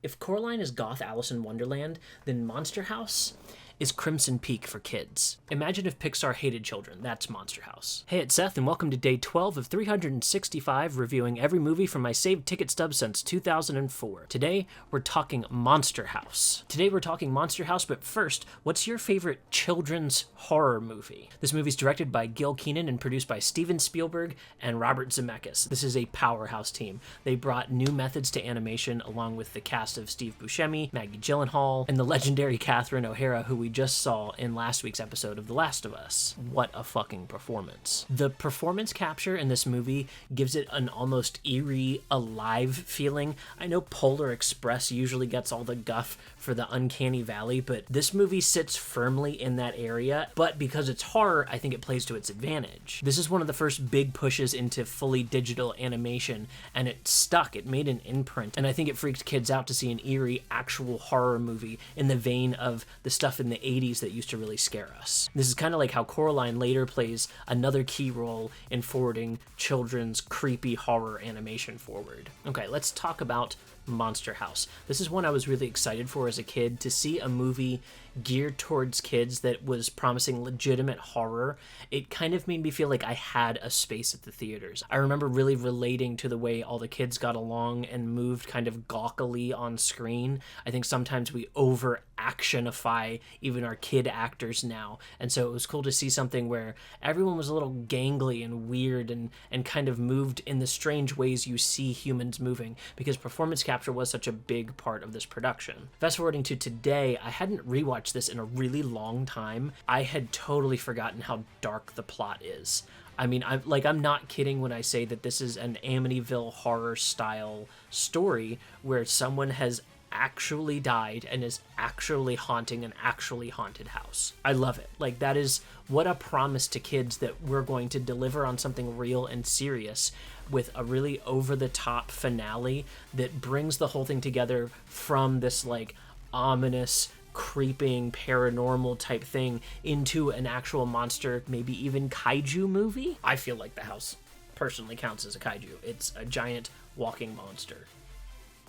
If Coraline is goth Alice in Wonderland, then Monster House is Crimson Peak for kids. Imagine if Pixar hated children. That's Monster House. Hey, it's Seth, and welcome to day 12 of 365, reviewing every movie from my saved ticket stubs since 2004. Today, we're talking Monster House. But first, what's your favorite children's horror movie? This movie's directed by Gil Kenan and produced by Steven Spielberg and Robert Zemeckis. This is a powerhouse team. They brought new methods to animation along with the cast of Steve Buscemi, Maggie Gyllenhaal, and the legendary Catherine O'Hara, who we just saw in last week's episode of The Last of Us. What a fucking performance. The performance capture in this movie gives it an almost eerie, alive feeling. I know Polar Express usually gets all the guff for the uncanny valley, but this movie sits firmly in that area, but because it's horror, I think it plays to its advantage. This is one of the first big pushes into fully digital animation, and it stuck. It made an imprint, and I think it freaked kids out to see an eerie, actual horror movie in the vein of the stuff in the 80s that used to really scare us. This is kind of like how Coraline later plays another key role in forwarding children's creepy horror animation forward. Okay, let's talk about Monster House. This is one I was really excited for as a kid, to see a movie geared towards kids that was promising legitimate horror. It kind of made me feel like I had a space at the theaters. I remember really relating to the way all the kids got along and moved kind of gawkily on screen. I think sometimes we over actionify even our kid actors now, and so it was cool to see something where everyone was a little gangly and weird and kind of moved in the strange ways you see humans moving, because performance capture was such a big part of this production. Fast forwarding to today, I hadn't rewatched this in a really long time. I had totally forgotten how dark the plot is. I mean, I'm not kidding when I say that this is an Amityville horror style story where someone has actually died and is actually haunting an actually haunted house. I love it. Like, that is what a promise to kids, that we're going to deliver on something real and serious with a really over-the-top finale that brings the whole thing together from this like ominous, creeping, paranormal type thing into an actual monster, maybe even kaiju movie. I feel like the house personally counts as a kaiju. It's a giant walking monster.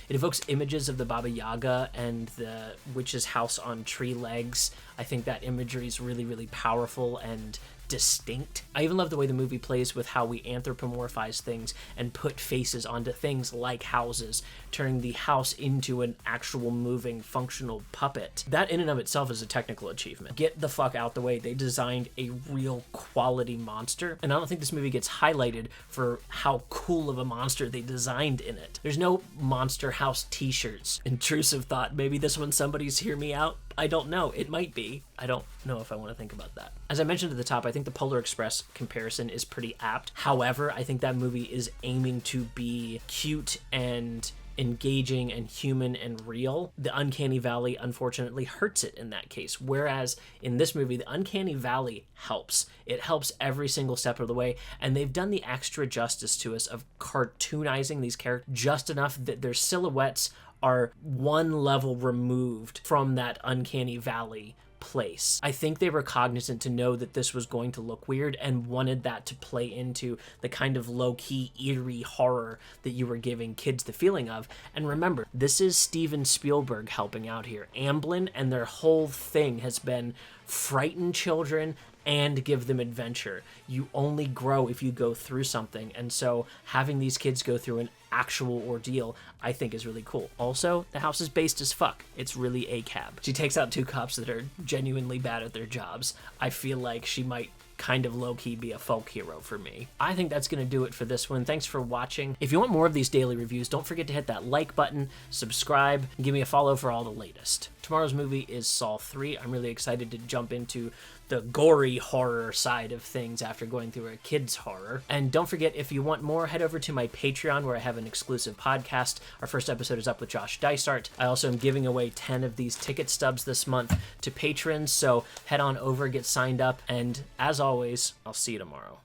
It evokes images of the Baba Yaga and the witch's house on tree legs. I think that imagery is really, really powerful and distinct. I even love the way the movie plays with how we anthropomorphize things and put faces onto things like houses, turning the house into an actual moving, functional puppet. That in and of itself is a technical achievement. Get the fuck out the way. They designed a real quality monster, and I don't think this movie gets highlighted for how cool of a monster they designed in it. There's no Monster House t-shirts. Intrusive thought. Maybe this one somebody's hear me out. I don't know. It might be. I don't know if I want to think about that. As I mentioned at the top, I think the Polar Express comparison is pretty apt. However, I think that movie is aiming to be cute and engaging and human and real. The Uncanny Valley unfortunately hurts it in that case, whereas in this movie the Uncanny Valley helps. It helps every single step of the way, and they've done the extra justice to us of cartoonizing these characters just enough that their silhouettes are one level removed from that Uncanny Valley place. I think they were cognizant to know that this was going to look weird and wanted that to play into the kind of low-key, eerie horror that you were giving kids the feeling of. And remember, this is Steven Spielberg helping out here. Amblin and their whole thing has been frighten children and give them adventure. You only grow if you go through something, and so having these kids go through an actual ordeal, I think, is really cool. Also, the house is based as fuck. It's really a cab. She takes out two cops that are genuinely bad at their jobs. I feel like she might kind of low-key be a folk hero for me. I think that's going to do it for this one. Thanks for watching. If you want more of these daily reviews, don't forget to hit that like button, subscribe, and give me a follow for all the latest. Tomorrow's movie is Saw 3. I'm really excited to jump into the gory horror side of things after going through a kid's horror. And don't forget, if you want more, head over to my Patreon where I have an exclusive podcast. Our first episode is up with Josh Dysart. I also am giving away 10 of these ticket stubs this month to patrons, so head on over, get signed up, and as always, I'll see you tomorrow.